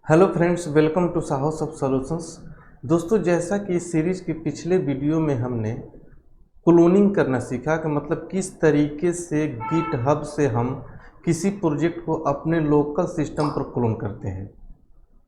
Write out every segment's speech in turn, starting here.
Hello friends, welcome to साहस of solutions. दोस्तों, जैसा कि इस सीरीज के पिछले वीडियो में हमने क्लोनिंग करना सीखा कि मतलब किस तरीके से गिटहब से हम किसी प्रोजेक्ट को अपने लोकल सिस्टम पर क्लोन करते हैं।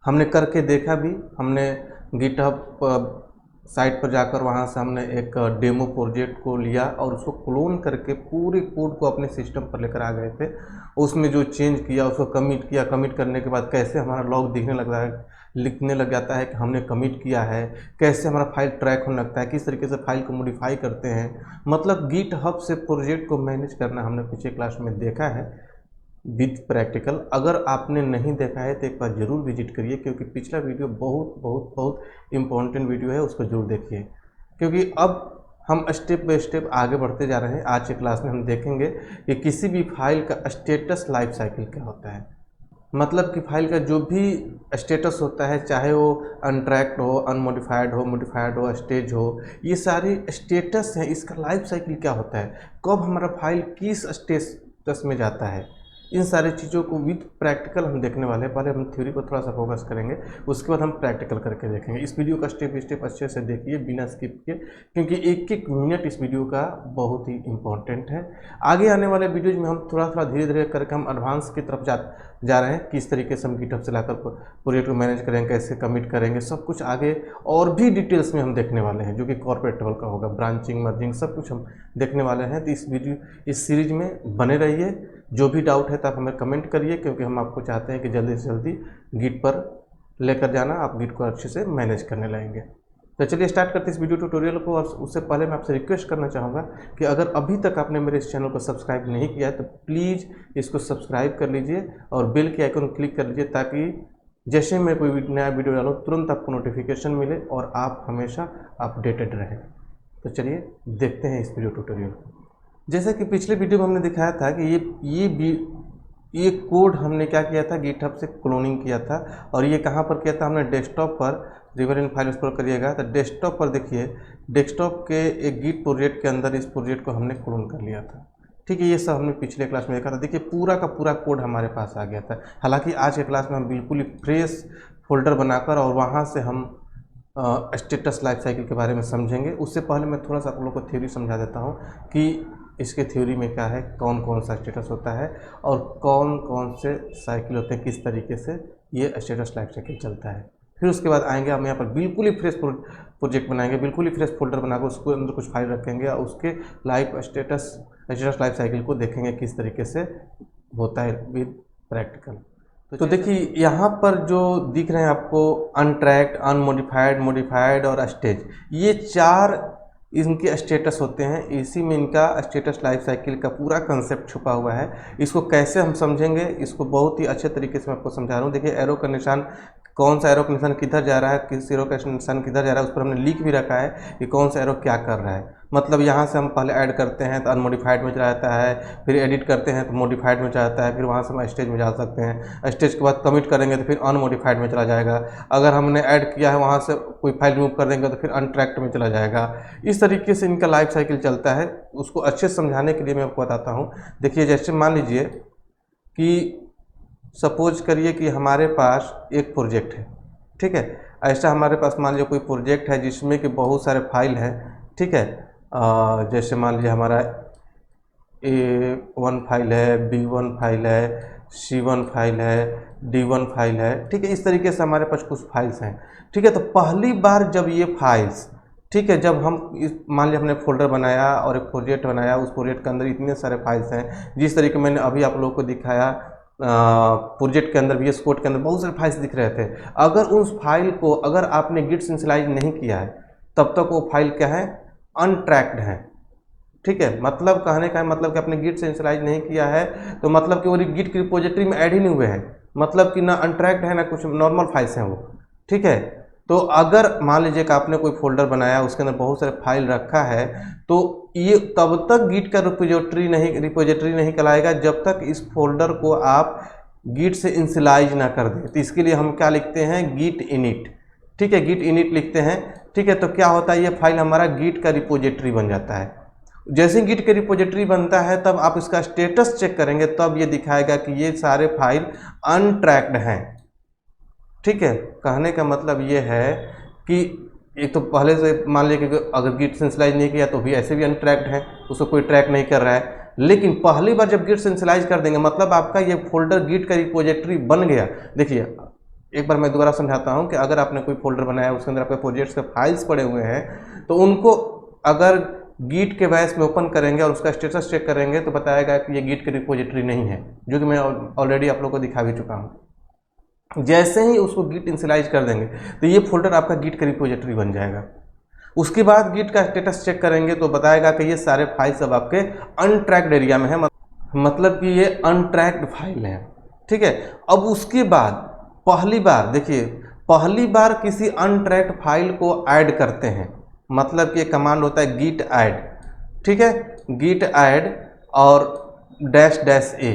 हमने करके देखा भी। हमने गिटहब साइट पर जाकर वहां से हमने एक डेमो प्रोजेक्ट को लिया और उसको क्लोन करके पूरे कोड को अपने सिस्टम पर लेकर आ गए थे। उसमें जो चेंज किया उसको कमिट किया। कमिट करने के बाद कैसे हमारा लॉग दिखने लग रहा है, लिखने लग जाता है कि हमने कमिट किया है, कैसे हमारा फाइल ट्रैक होने लगता है, किस तरीके से फाइल को मॉडिफाई करते हैं। मतलब गिटहब से प्रोजेक्ट को मैनेज करना हमने पिछले क्लास में देखा है विद प्रैक्टिकल। अगर आपने नहीं देखा है तो एक बार ज़रूर विजिट करिए, क्योंकि पिछला वीडियो बहुत बहुत बहुत इम्पोर्टेंट वीडियो है, उसको जरूर देखिए। क्योंकि अब हम स्टेप बाय स्टेप आगे बढ़ते जा रहे हैं। आज के क्लास में हम देखेंगे कि किसी भी फाइल का स्टेटस लाइफ साइकिल क्या होता है। मतलब कि फाइल का जो भी स्टेटस होता है, चाहे वो अनट्रैक्ड हो, अनमोडिफाइड हो, मोडिफाइड हो, स्टेज हो, ये सारे स्टेटस हैं। इसका लाइफ साइकिल क्या होता है, कब हमारा फाइल किस स्टेटस में जाता है, इन सारी चीज़ों को विद प्रैक्टिकल हम देखने वाले हैं। पहले हम थ्योरी पर थोड़ा सा फोकस करेंगे, उसके बाद हम प्रैक्टिकल करके देखेंगे। इस वीडियो का स्टेप बाय स्टेप अच्छे से देखिए बिना स्किप किए, क्योंकि एक एक मिनट इस वीडियो का बहुत ही इम्पोर्टेंट है। आगे आने वाले वीडियोज में हम थोड़ा थोड़ा धीरे धीरे करके हम एडवांस की तरफ जा रहे हैं। किस तरीके से हम गिटहब से लाकर प्रोजेक्ट को मैनेज करेंगे, कैसे कमिट करेंगे, सब कुछ आगे और भी डिटेल्स में हम देखने वाले हैं, जो कि कॉर्पोरेट लेवल का होगा। ब्रांचिंग, मर्जिंग, सब कुछ हम देखने वाले हैं। तो इस सीरीज में बने रहिए। जो भी डाउट है तो आप हमें कमेंट करिए, क्योंकि हम आपको चाहते हैं कि जल्दी से जल्दी गिट पर लेकर जाना, आप गिट को अच्छे से मैनेज करने लगेंगे। तो चलिए स्टार्ट करते हैं इस वीडियो ट्यूटोरियल को। और उससे पहले मैं आपसे रिक्वेस्ट करना चाहूँगा कि अगर अभी तक आपने मेरे इस चैनल को सब्सक्राइब नहीं किया है तो प्लीज़ इसको सब्सक्राइब कर लीजिए और बेल के आइकन क्लिक कर लीजिए, ताकि जैसे मैं कोई नया वीडियो डालूँ तुरंत आपको नोटिफिकेशन मिले और आप हमेशा अपडेटेड रहें। तो चलिए देखते हैं इस वीडियो ट्यूटोरियल को। जैसा कि पिछले वीडियो में हमने दिखाया था कि ये कोड हमने क्या किया था, गिटहब से क्लोनिंग किया था। और ये कहाँ पर किया था, हमने डेस्कटॉप पर। रिवर फाइल एक्सप्लोर करिएगा तो डेस्कटॉप पर देखिए, डेस्कटॉप के एक गिट प्रोजेक्ट के अंदर इस प्रोजेक्ट को हमने क्लोन कर लिया था। ठीक है, ये सब हमने पिछले क्लास में देखा था। देखिए पूरा का पूरा कोड हमारे पास आ गया था। हालांकि आज के क्लास में हम बिल्कुल ही फ्रेश फोल्डर बनाकर और वहाँ से हम स्टेटस लाइफ साइकिल के बारे में समझेंगे। उससे पहले मैं थोड़ा सा आप लोगों को थ्योरी समझा देता हूँ कि इसके थ्योरी में क्या है, कौन कौन सा स्टेटस होता है और कौन कौन से साइकिल होते हैं, किस तरीके से ये स्टेटस लाइफ साइकिल चलता है। फिर उसके बाद आएंगे हम यहाँ पर बिल्कुल ही फ्रेश प्रोजेक्ट बनाएंगे, बिल्कुल ही फ्रेश फोल्डर बनाकर उसको अंदर कुछ फाइल रखेंगे और उसके स्टेटस लाइफ साइकिल को देखेंगे किस तरीके से होता है विद प्रैक्टिकल। तो देखिए यहाँ पर जो दिख रहे हैं आपको, अनट्रैक्ड, अनमोडिफाइड, मोडिफाइड और स्टेज, ये चार इनके स्टेटस होते हैं। इसी में इनका स्टेटस लाइफ साइकिल का पूरा कंसेप्ट छुपा हुआ है। इसको कैसे हम समझेंगे, इसको बहुत ही अच्छे तरीके से मैं आपको समझा रहा हूँ। देखिए एरो का निशान, कौन सा एरो का निशान किधर जा रहा है, किस एरो का निशान किधर जा रहा है, उस पर हमने लिख भी रखा है कि कौन सा एरो क्या कर रहा है। मतलब यहाँ से हम पहले ऐड करते हैं तो अनमोडिफाइड में चला जाता है, फिर एडिट करते हैं तो मॉडिफाइड में चला जाता है, फिर वहाँ से हम स्टेज में जा सकते हैं। स्टेज के बाद कमिट करेंगे तो फिर अनमोडिफाइड में चला जाएगा। अगर हमने ऐड किया है वहाँ से कोई फाइल रिमूव कर देंगे तो फिर अनट्रैक्ड में चला जाएगा। इस तरीके से इनका लाइफ साइकिल चलता है। उसको अच्छे से समझाने के लिए मैं आपको बताता हूँ। देखिए जैसे मान लीजिए कि सपोज करिए कि हमारे पास एक प्रोजेक्ट है, ठीक है। ऐसा हमारे पास मान लीजिए कोई प्रोजेक्ट है जिसमें कि बहुत सारे फाइल हैं, ठीक है। जैसे मान लीजिए हमारा A1 फाइल है, B1 फाइल है, C1 फाइल है, D1 फाइल है, ठीक है। इस तरीके से हमारे पास कुछ फाइल्स हैं, ठीक है। तो पहली बार जब ये फाइल्स, ठीक है, जब हम मान लीजिए हमने फोल्डर बनाया और एक प्रोजेक्ट बनाया, उस प्रोजेक्ट के अंदर इतने सारे फाइल्स हैं, जिस तरीके मैंने अभी आप लोगों को दिखाया, प्रोजेक्ट के अंदर VS कोड के अंदर बहुत सारे फाइल्स दिख रहे थे। अगर उस फाइल को अगर आपने गिट से इनिशियलाइज नहीं किया है तब तक वो फाइल क्या है, अनट्रैक्ड है, ठीक है। मतलब कहने का है मतलब कि आपने गिट से इनिशियलाइज नहीं किया है तो मतलब कि वो गिट की रिपोजिटरी में ऐड ही नहीं हुए हैं, मतलब कि ना अनट्रैक्ड है ना कुछ, नॉर्मल फाइल्स हैं वो, ठीक है। तो अगर मान लीजिए कि आपने कोई फोल्डर बनाया, उसके अंदर बहुत सारे फाइल रखा है, तो ये तब तक गिट का रिपोजिटरी नहीं कहलाएगा जब तक इस फोल्डर को आप गिट से इनिशियलाइज ना कर दें। तो इसके लिए हम क्या लिखते हैं, गिट इनिट, ठीक है, गिट इनिट लिखते हैं, ठीक है। तो क्या होता है, ये फाइल हमारा गिट का रिपोजिटरी बन जाता है। जैसे गिट के रिपोजिटरी बनता है तब आप इसका स्टेटस चेक करेंगे, तब ये दिखाएगा कि ये सारे फाइल अनट्रैक्ड हैं, ठीक है, कहने का मतलब ये है कि एक तो पहले से मान लिया कि अगर गिट सेंसिलाइज नहीं किया तो भी ऐसे भी अनट्रैक्ड है, उसको कोई ट्रैक नहीं कर रहा है। लेकिन पहली बार जब गिट सेंसिलाइज कर देंगे मतलब आपका ये फोल्डर गिट का रिपोजिटरी बन गया। देखिए एक बार मैं दोबारा समझाता हूँ कि अगर आपने कोई फोल्डर बनाया उसके अंदर आपके प्रोजेक्ट्स के फाइल्स पड़े हुए हैं तो उनको अगर गिट के बेस में ओपन करेंगे और उसका स्टेटस चेक करेंगे तो बताएगा कि ये गिट की रिपोजिटरी नहीं है, जो कि मैं ऑलरेडी आप लोगों को दिखा भी चुका हूँ। जैसे ही उसको गिट इनिशियलाइज कर देंगे तो ये फोल्डर आपका गिट का रिपोजिटरी बन जाएगा। उसके बाद गिट का स्टेटस चेक करेंगे तो बताएगा कि ये सारे फाइल सब आपके अनट्रैक्ड एरिया में है, मतलब कि ये अनट्रैक्ड फाइल है। ठीक है, अब उसके बाद पहली बार देखिए, पहली बार किसी अनट्रैक्ड फाइल को ऐड करते हैं, मतलब कि कमांड होता है गिट ऐड। ठीक है, गिट ऐड और डैश डैश ए,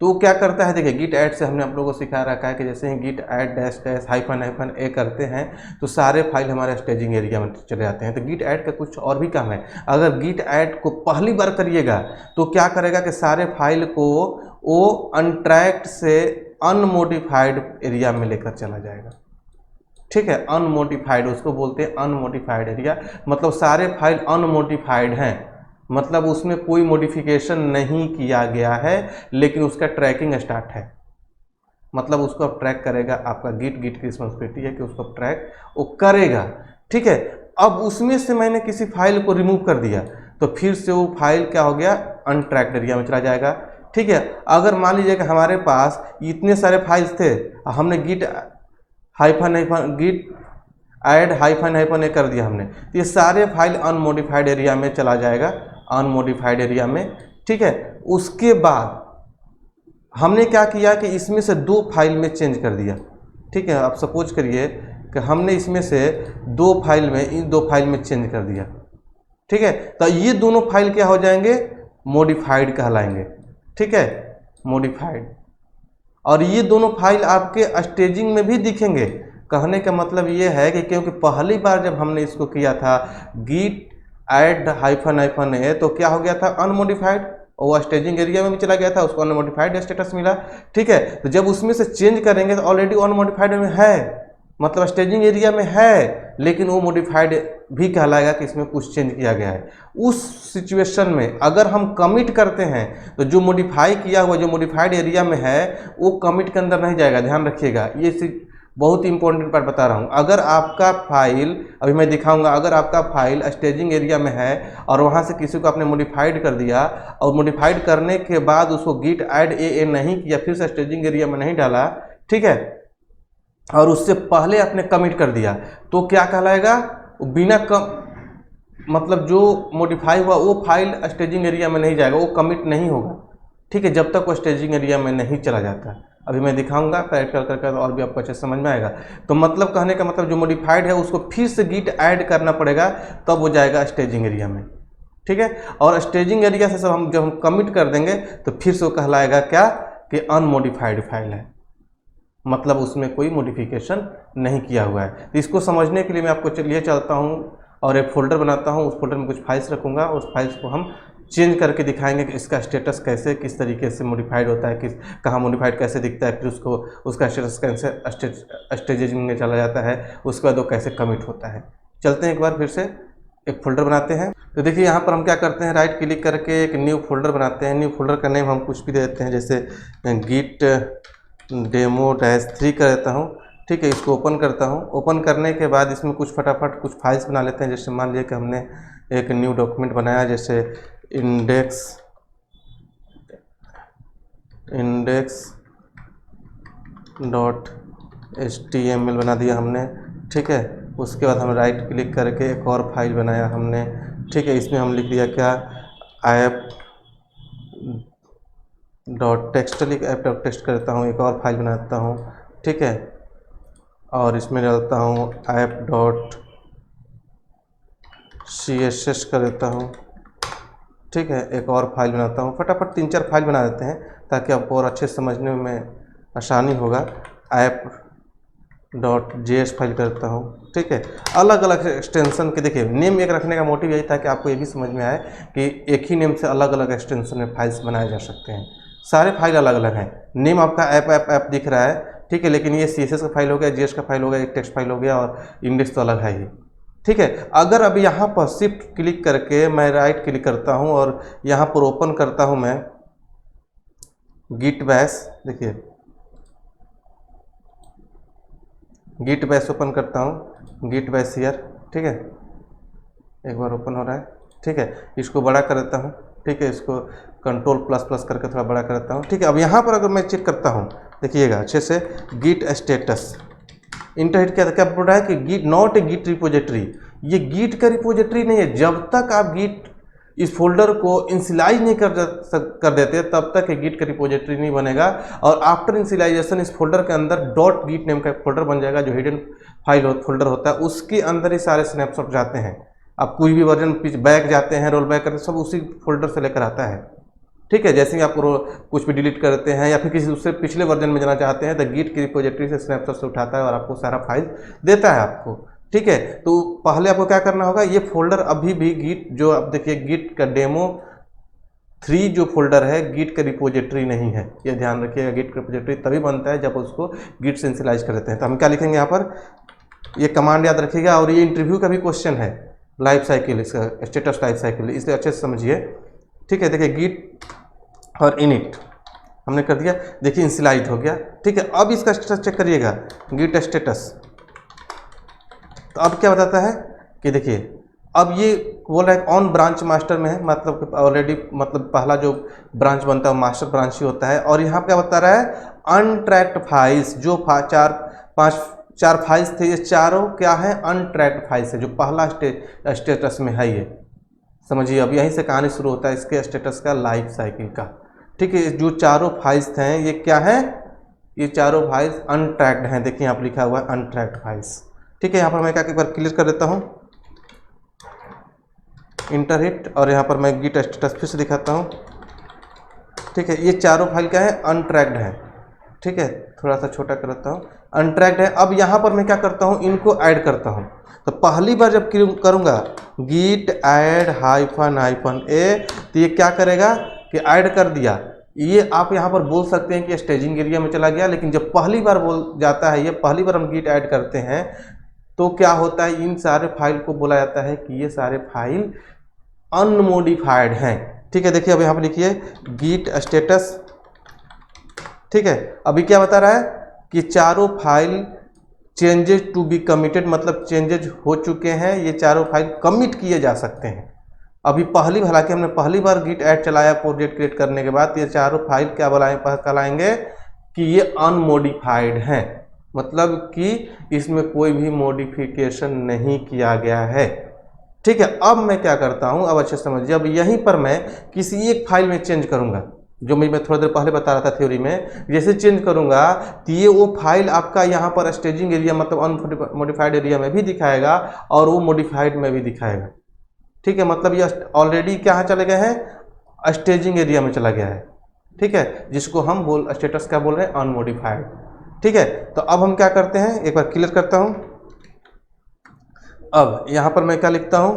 तो क्या करता है, देखिए गिट ऐड से हमने आप लोगों को सिखा रखा है कि जैसे ही git add dash dash hyphen hyphen A करते हैं तो सारे फाइल हमारे स्टेजिंग एरिया में चले जाते हैं। तो गिट ऐड का कुछ और भी काम है। अगर गिट ऐड को पहली बार करिएगा तो क्या करेगा कि सारे फाइल को वो अनट्रैक्ड से अनमोडिफाइड एरिया में लेकर चला जाएगा। ठीक है, अनमोडिफाइड उसको बोलते हैं अनमोडिफाइड एरिया, मतलब सारे फाइल अनमोडिफाइड हैं, मतलब उसमें कोई मॉडिफिकेशन नहीं किया गया है लेकिन उसका ट्रैकिंग स्टार्ट है। मतलब उसको अब ट्रैक करेगा, आपका गिट की रिस्पॉन्सिबिलिटी है कि उसको ट्रैक वो करेगा। ठीक है, अब उसमें से मैंने किसी फाइल को रिमूव कर दिया तो फिर से वो फाइल क्या हो गया, अनट्रैक्ड एरिया में चला जाएगा। ठीक है, अगर मान लीजिए कि हमारे पास इतने सारे फाइल्स थे, हमने git hyphen hyphen git add hyphen hyphen A कर दिया हमने, तो ये सारे फाइल अनमोडिफाइड एरिया में चला जाएगा, अनमोडिफाइड एरिया में। ठीक है, उसके बाद हमने क्या किया कि इसमें से दो फाइल में चेंज कर दिया। ठीक है, आप सपोज करिए कि हमने इसमें से दो फाइल में, इन दो फाइल में चेंज कर दिया। ठीक है, तो ये दोनों फाइल क्या हो जाएंगे, मॉडिफाइड कहलाएंगे। ठीक है, मॉडिफाइड, और ये दोनों फाइल आपके स्टेजिंग में भी दिखेंगे। कहने का मतलब ये है कि क्योंकि पहली बार जब हमने इसको किया था गिट ऐड हाइफन हाइफन ए तो क्या हो गया था, अनमोडिफाइड, और वो स्टेजिंग एरिया में भी चला गया था, उसको अनमोडिफाइड स्टेटस मिला। ठीक है, तो जब उसमें से चेंज करेंगे तो ऑलरेडी अनमोडिफाइड में है, मतलब स्टेजिंग एरिया में है, लेकिन वो मॉडिफाइड भी कहलाएगा कि इसमें कुछ चेंज किया गया है। उस सिचुएशन में अगर हम कमिट करते हैं तो जो मॉडिफाई किया हुआ, जो मॉडिफाइड एरिया में है वो कमिट के अंदर नहीं जाएगा, ध्यान रखिएगा। ये बहुत ही इंपॉर्टेंट पार्ट बता रहा हूँ। अगर आपका फाइल, अभी मैं दिखाऊंगा, अगर आपका फाइल स्टेजिंग एरिया में है और वहाँ से किसी को आपने मॉडिफाइड कर दिया और मॉडिफाइड करने के बाद उसको गिट ऐड ए नहीं किया, फिर से स्टेजिंग एरिया में नहीं डाला, ठीक है, और उससे पहले आपने कमिट कर दिया, तो क्या कहलाएगा, बिना मतलब जो मॉडिफाई हुआ वो फाइल स्टेजिंग एरिया में नहीं जाएगा, वो कमिट नहीं होगा। ठीक है, जब तक वो स्टेजिंग एरिया में नहीं चला जाता। अभी मैं दिखाऊंगा प्रैक्टिकल करके और भी आपको अच्छे समझ में आएगा। तो मतलब कहने का मतलब जो मॉडिफाइड है उसको फिर से गिट ऐड करना पड़ेगा, तब वो जाएगा स्टेजिंग एरिया में। ठीक है, और स्टेजिंग एरिया से सब जब हम कमिट कर देंगे तो फिर से वो कहलाएगा क्या, कि अनमोडिफाइड फाइल है, मतलब उसमें कोई मॉडिफिकेशन नहीं किया हुआ है। तो इसको समझने के लिए मैं आपको लिए चलता हूँ और एक फोल्डर बनाता हूँ, उस फोल्डर में कुछ फाइल्स रखूँगा, उस फाइल्स को हम चेंज करके दिखाएंगे कि इसका स्टेटस कैसे, किस तरीके से मॉडिफाइड होता है, किस कहाँ मॉडिफाइड कैसे दिखता है, फिर उसको उसका स्टेटस कैसे स्टेजिंग में चला जाता है, उसके बाद वो कैसे कमिट होता है। चलते हैं एक बार फिर से एक फोल्डर बनाते हैं। तो देखिए यहाँ पर हम क्या करते हैं, राइट क्लिक करके एक न्यू फोल्डर बनाते हैं। न्यू फोल्डर का नेम हम कुछ भी दे देते हैं, जैसे गिट डेमो-3 कर देता हूँ। ठीक है, इसको ओपन करता हूँ। ओपन करने के बाद इसमें कुछ फटाफट कुछ फाइल्स बना लेते हैं। जैसे मान लिया कि हमने एक न्यू डॉक्यूमेंट बनाया, जैसे इंडेक्स डॉट HTML बना दिया हमने। ठीक है, उसके बाद हम राइट क्लिक करके एक और फाइल बनाया हमने। ठीक है, इसमें हम लिख दिया क्या, app dot text, app dot text करता हूँ, एक और फाइल बनाता हूँ। ठीक है, और इसमें डालता हूँ ऐप डॉट CSS कर देता हूँ। ठीक है, एक और फाइल बनाता हूँ। फटाफट 3-4 फाइल बना देते हैं ताकि आपको और अच्छे समझने में आसानी होगा। ऐप डॉट JS फाइल करता हूँ। ठीक है, अलग अलग एक्सटेंशन के, देखिए नेम एक रखने का मोटिव यही था कि आपको ये भी समझ में आए कि एक ही नेम से अलग अलग एक्सटेंशन में फाइल्स बनाए जा सकते हैं। सारे फाइल अलग अलग हैं। नेम आपका ऐप दिख रहा है, ठीक है, लेकिन ये CSS का फाइल हो गया, GS का फाइल हो गया, एक टेक्स्ट फाइल हो गया और इंडेक्स तो अलग है ही। ठीक है, अगर अब यहाँ पर शिफ्ट क्लिक करके मैं राइट क्लिक करता हूँ और यहाँ पर ओपन करता हूँ मैं गिट बैश, देखिए गिट बैश ओपन करता हूँ, गिट बैश हियर। ठीक है, एक बार ओपन हो रहा है। ठीक है, इसको बड़ा कर देता हूँ। ठीक है, इसको कंट्रोल++ करके थोड़ा बड़ा कर देता हूँ। ठीक है, अब यहाँ पर अगर मैं चेक करता हूँ, देखिएगा अच्छे से, गिट स्टेटस इंटरहिट क्या बोल रहा है कि git not a git repository. ये गिट का रिपोजिटरी नहीं है। जब तक आप गिट इस फोल्डर को इनिशियलाइज नहीं कर देते तब तक ये गिट का रिपोजिटरी नहीं बनेगा। और आफ्टर इनिशियलाइजेशन इस फोल्डर के अंदर डॉट गिट नेम का फोल्डर बन जाएगा, जो हिडन फाइल फोल्डर होता है, उसके अंदर ही सारे स्नैपशॉट जाते हैं। आप कोई भी वर्जन बैक जाते हैं, रोल बैक करते हैं, सब उसी फोल्डर से लेकर आता है। ठीक है, जैसे ही आप कुछ भी डिलीट करते हैं या फिर किसी दूसरे पिछले वर्जन में जाना चाहते हैं तो गिट की रिपोजिटरी से स्नैपशॉट से उठाता है और आपको सारा फाइल देता है आपको। ठीक है, तो पहले आपको क्या करना होगा, ये फोल्डर अभी भी गिट जो आप देखिए गिट का डेमो 3 जो फोल्डर है गिट का रिपोजिटरी नहीं है। ये ध्यान रखिएगा, गिट का रिपोजिटरी तभी बनता है जब उसको गिट से इनिशियलाइज कर देते हैं। तो हम क्या लिखेंगे यहाँ पर, ये कमांड याद रखिएगा। और ये इंटरव्यू का भी क्वेश्चन है, लाइफ साइकिल, इसका स्टेटस लाइफ साइकिल, इसलिए अच्छे से समझिए। ठीक है, देखिए गिट और इनिट हमने कर दिया, देखिए इनिशियलाइज हो गया। ठीक है, अब इसका स्टेटस चेक करिएगा, गिट स्टेटस। तो अब क्या बताता है कि देखिए अब ये बोल रहा है ऑन ब्रांच मास्टर में है, मतलब ऑलरेडी मतलब पहला जो ब्रांच बनता है वो मास्टर ब्रांच ही होता है। और यहाँ क्या बता रहा है, अनट्रैक्ड फाइल्स, जो 4 फाइल्स थे, ये चारों क्या है, अनट्रैक्ड फाइल्स है, जो पहला स्टेटस में है। ये समझिए, अब यहीं से कहानी शुरू होता है इसके स्टेटस का, लाइफ साइकिल का। ठीक है, जो चारों फाइल्स हैं ये क्या है, ये चारों फाइल्स अनट्रैक्ड हैं। देखिए यहाँ पर लिखा हुआ है अनट्रैक्ड फाइल्स। ठीक है, यहाँ पर मैं क्या एक बार क्लियर कर देता हूँ, इंटरहिट, और यहाँ पर मैं गिट स्टेटस फिर से दिखाता हूँ। ठीक है, ये चारों फाइल क्या है, अनट्रैक्ड है। ठीक है, थोड़ा सा छोटा कर देता हूँ, अनट्रैक्ड है। अब यहाँ पर मैं क्या करता हूँ, इनको ऐड करता हूँ। तो पहली बार जब करूँगा गिट ऐड हाइफन ए, तो ये क्या करेगा कि ऐड कर दिया। ये आप यहाँ पर बोल सकते हैं कि स्टेजिंग एरिया में चला गया, लेकिन जब पहली बार बोल जाता है, ये पहली बार हम गिट ऐड करते हैं तो क्या होता है, इन सारे फाइल को बोला जाता है कि ये सारे फाइल अनमोडिफाइड हैं। ठीक है, देखिए अब यहाँ पर लिखिए गिट स्टेटस। ठीक है, अभी क्या बता रहा है कि चारों file changes to be committed, मतलब चेंजेज हो चुके हैं, ये चारों फाइल कमिट किए जा सकते हैं। अभी हालांकि हमने पहली बार गिट ऐड चलाया प्रोजेक्ट क्रिएट करने के बाद, ये चारों फाइल क्या कहलाएंगे कि ये अनमोडिफाइड हैं, मतलब कि इसमें कोई भी मॉडिफिकेशन नहीं किया गया है। ठीक है, अब मैं क्या करता हूं, अब अच्छे समझिए, अब यहीं पर मैं किसी एक फाइल में चेंज करूंगा, जो मैं थोड़ी देर पहले बता रहा था थ्योरी में। जैसे चेंज करूंगा तो ये वो फाइल आपका यहाँ पर स्टेजिंग एरिया मतलब अनमोडिफाइड एरिया में भी दिखाएगा और वो मॉडिफाइड में भी दिखाएगा। ठीक है, मतलब ये ऑलरेडी कहाँ चले गए हैं, स्टेजिंग एरिया में चला गया है। ठीक है, जिसको हम स्टेटस क्या बोल रहे हैं, अनमोडिफाइड। ठीक है, तो अब हम क्या करते हैं, एक बार क्लियर करता हूँ। अब यहाँ पर मैं क्या लिखता हूँ,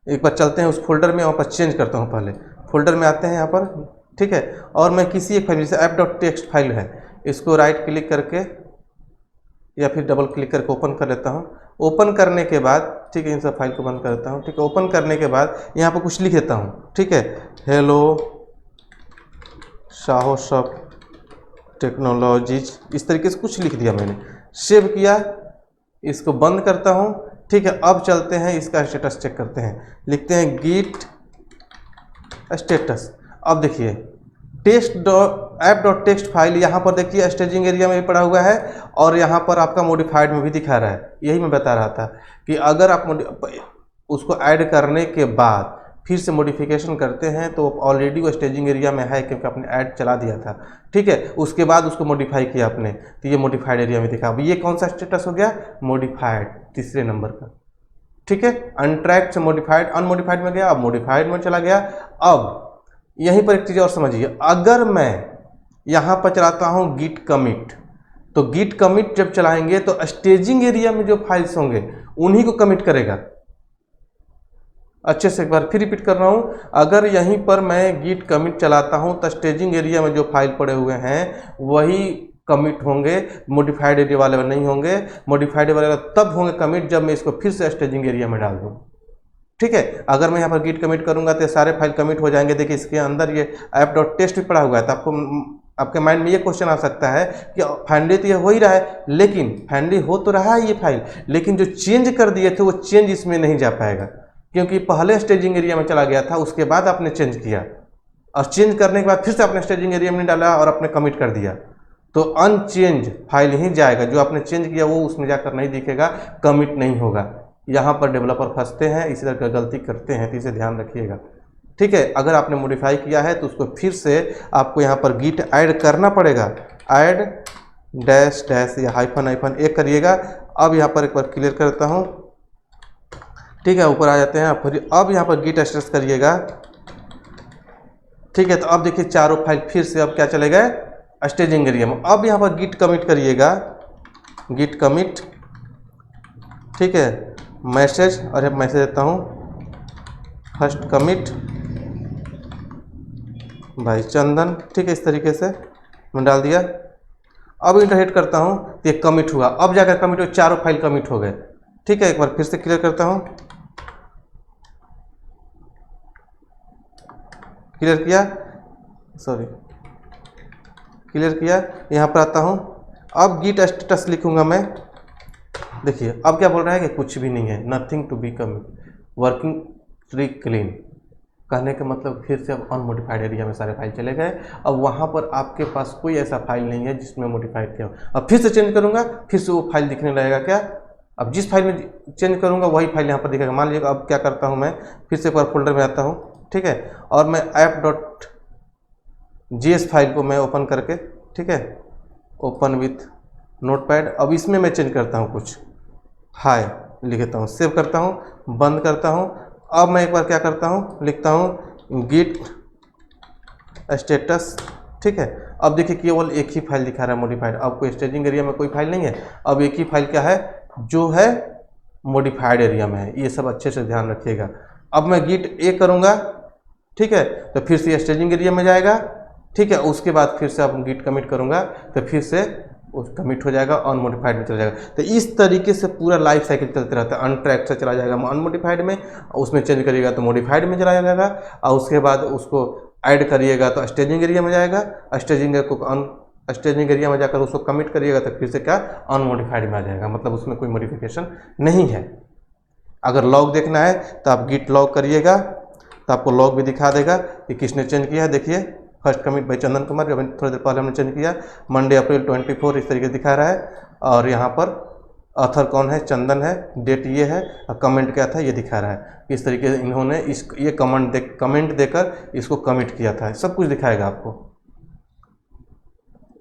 एक बार चलते हैं उस फोल्डर में, वहाँ पर चेंज करता हूँ। पहले फोल्डर में आते हैं यहाँ पर। ठीक है, और मैं किसी एक फाइल, जैसे app.txt फाइल है, इसको राइट क्लिक करके या फिर डबल क्लिक करके ओपन कर लेता हूँ। ओपन करने के बाद, ठीक है, इन सब फाइल को बंद कर देता हूँ। ठीक है, ओपन करने के बाद यहाँ पर कुछ लिख देता हूँ। ठीक है, हेलो साहोसॉफ्ट टेक्नोलॉजीज, इस तरीके से कुछ लिख दिया मैंने, सेव किया, इसको बंद करता हूँ। ठीक है, अब चलते हैं इसका स्टेटस चेक करते हैं, लिखते हैं गिट स्टेटस। अब देखिए app.txt फाइल यहाँ पर देखिए स्टेजिंग एरिया में भी पड़ा हुआ है और यहाँ पर आपका मॉडिफाइड में भी दिखा रहा है। यही मैं बता रहा था कि अगर आप उसको ऐड करने के बाद फिर से मॉडिफिकेशन करते हैं तो ऑलरेडी वो स्टेजिंग एरिया में है, क्योंकि आपने ऐड चला दिया था। ठीक है, उसके बाद उसको मॉडिफाई किया आपने तो ये मॉडिफाइड एरिया में दिखा। अब ये कौन सा स्टेटस हो गया, मॉडिफाइड, तीसरे नंबर का। ठीक है, अनट्रैक्ड से मॉडिफाइड, अनमॉडिफाइड में गया, अब मॉडिफाइड में चला गया। अब यहीं पर एक चीज़ और समझिए, अगर मैं यहाँ पर चलाता हूँ गिट कमिट, तो गिट कमिट जब चलाएंगे तो स्टेजिंग एरिया में जो फाइल्स होंगे उन्हीं को कमिट करेगा। अच्छे से एक बार फिर रिपीट कर रहा हूँ, अगर यहीं पर मैं गिट कमिट चलाता हूँ तो स्टेजिंग एरिया में जो फाइल पड़े हुए हैं वही कमिट होंगे, मॉडिफाइड एरिया वाले नहीं होंगे। मॉडिफाइड वाले तब होंगे कमिट जब मैं इसको फिर से स्टेजिंग एरिया में डाल दूँ। ठीक है, अगर मैं यहाँ पर गिट कमिट करूँगा तो सारे फाइल कमिट हो जाएंगे। देखिए इसके अंदर ये app.txt भी पड़ा हुआ है, तो आपको आपके माइंड में ये क्वेश्चन आ सकता है कि फाइनली तो ये हो ही रहा है, लेकिन फाइनली हो तो रहा है ये फाइल, लेकिन जो चेंज कर दिए थे वो चेंज इसमें नहीं जा पाएगा, क्योंकि पहले स्टेजिंग एरिया में चला गया था, उसके बाद आपने चेंज किया और चेंज करने के बाद फिर से आपने स्टेजिंग एरिया में नहीं डाला और आपने कमिट कर दिया, तो अनचेंज फाइल ही जाएगा। जो आपने चेंज किया वो उसमें जाकर नहीं दिखेगा, कमिट नहीं होगा। यहाँ पर डेवलपर फंसते हैं, इसी तरह का गलती करते हैं, तो इसे ध्यान रखिएगा। ठीक है, अगर आपने मॉडिफाई किया है तो उसको फिर से आपको यहाँ पर गिट ऐड करना पड़ेगा। ऐड डैश डैश या हाइफन हाइफन एक करिएगा। अब यहाँ पर एक बार क्लियर करता हूँ। ठीक है, ऊपर आ जाते हैं। फिर अब यहाँ पर गिट स्टेटस करिएगा। ठीक है, तो अब देखिए चारों फाइल फिर से अब क्या चले गए, स्टेजिंग एरिया में। अब यहाँ पर गिट कमिट करिएगा, गिट कमिट। ठीक है, मैसेज, और मैसेज देता हूँ फर्स्ट कमिट भाई चंदन। ठीक है, इस तरीके से मैं डाल दिया। अब इंटर हिट करता हूँ तो ये कमिट हुआ। अब जाकर कमिट हुआ, चारों फाइल कमिट हो गए। ठीक है, एक बार फिर से क्लियर करता हूँ। क्लियर किया, सॉरी क्लियर किया। यहाँ पर आता हूँ, अब गिट स्टेटस लिखूंगा मैं। देखिए अब क्या बोल रहा है कि कुछ भी नहीं है, nothing to be commit, working tree clean. कहने का मतलब फिर से अब अनमोडिफाइड एरिया में सारे फाइल चले गए। अब वहाँ पर आपके पास कोई ऐसा फाइल नहीं है जिसमें मॉडिफाइड किया हो। अब फिर से चेंज करूँगा, फिर से वो फाइल दिखने लगेगा। क्या, अब जिस फाइल में चेंज करूँगा वही फाइल यहाँ पर दिखेगा। मान लीजिए अब क्या करता हूँ, मैं फिर से एक बार फोल्डर में आता हूँ। ठीक है, और मैं app.js फाइल को मैं ओपन करके, ठीक है, ओपन विथ नोटपैड। अब इसमें मैं चेंज करता हूँ, कुछ हाय लिखता हूँ, सेव करता हूँ, बंद करता हूँ। अब मैं एक बार क्या करता हूँ, लिखता हूँ गिट स्टेटस। ठीक है, अब देखिए केवल एक ही फाइल दिखा रहा है मॉडिफाइड। अब कोई स्टेजिंग एरिया में कोई फाइल नहीं है, अब एक ही फाइल क्या है, जो है मॉडिफाइड एरिया में है। ये सब अच्छे से ध्यान रखिएगा। अब मैं गिट ए करूँगा, ठीक है, तो फिर से स्टेजिंग एरिया में जाएगा। ठीक है, उसके बाद फिर से अब गिट कमिट करूँगा तो फिर से उस कमिट हो जाएगा, अनमोडिफाइड में चला जाएगा। तो इस तरीके से पूरा लाइफ साइकिल चलते रहता है। अनट्रैक्ड से चला जाएगा अनमोडिफाइड में, उसमें चेंज करिएगा तो मॉडिफाइड में चला जाएगा, और उसके बाद उसको ऐड करिएगा तो स्टेजिंग एरिया में जाएगा। स्टेजिंग एरिया में जाकर उसको कमिट करिएगा तो फिर से क्या, अनमोडिफाइड में आ जाएगा। मतलब उसमें कोई मॉडिफिकेशन नहीं है। अगर लॉग देखना है तो आप गिट लॉग करिएगा तो आपको लॉग भी दिखा देगा कि किसने चेंज किया है। देखिए फर्स्ट कमिट भाई चंदन कुमार, जब थोड़ी देर पहले हमने चेंज किया, मंडे अप्रैल 24 इस तरीके से दिखा रहा है। और यहाँ पर ऑथर कौन है, चंदन है, डेट ये है, और कमेंट क्या था ये दिखा रहा है। इस तरीके से इन्होंने ये कमेंट देकर इसको कमिट किया था, सब कुछ दिखाएगा आपको।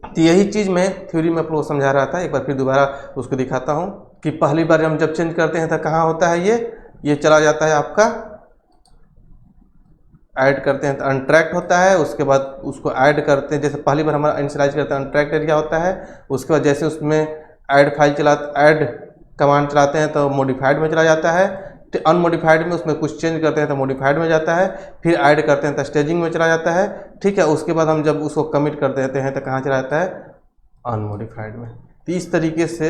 तो यही चीज़ मैं थ्योरी में आप लोगों को समझा रहा था। एक बार फिर दोबारा उसको दिखाता हूँ कि पहली बार हम जब चेंज करते हैं तो कहाँ होता है, ये चला जाता है आपका, ऐड करते हैं तो अनट्रैक्ट होता है। उसके बाद उसको ऐड करते हैं, जैसे पहली बार हमारा इनिशियलाइज करते हैं अनट्रैक्ट एरिया होता है। उसके बाद जैसे उसमें ऐड कमांड चलाते हैं तो मॉडिफाइड में चला जाता है। तो अनमॉडिफाइड में उसमें कुछ चेंज करते हैं तो मॉडिफाइड में जाता है। फिर ऐड करते हैं तो स्टेजिंग में चला जाता है। ठीक है, उसके बाद हम जब उसको कमिट कर देते हैं तो कहाँ चला जाता है, अनमॉडिफाइड में। तो इस तरीके से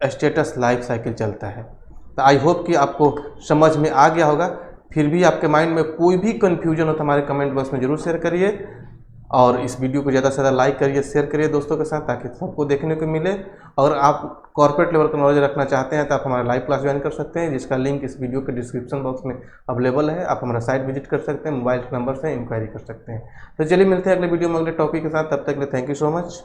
स्टेटस लाइफ साइकिल चलता है। तो आई होप कि आपको समझ में आ गया होगा। फिर भी आपके माइंड में कोई भी कन्फ्यूजन हो तो हमारे कमेंट बॉक्स में जरूर शेयर करिए, और इस वीडियो को ज़्यादा से ज़्यादा लाइक करिए, शेयर करिए दोस्तों के साथ, ताकि सबको देखने को मिले। और आप कॉर्पोरेट लेवल का नॉलेज रखना चाहते हैं तो आप हमारा लाइव क्लास ज्वाइन कर सकते हैं, जिसका लिंक इस वीडियो के डिस्क्रिप्शन बॉक्स में अवेलेबल है। आप हमारा साइट विजिट कर सकते हैं, मोबाइल नंबर से इंक्वायरी कर सकते हैं। तो चलिए मिलते हैं अगले वीडियो में अगले टॉपिक के साथ। तब तक के लिए थैंक यू सो मच।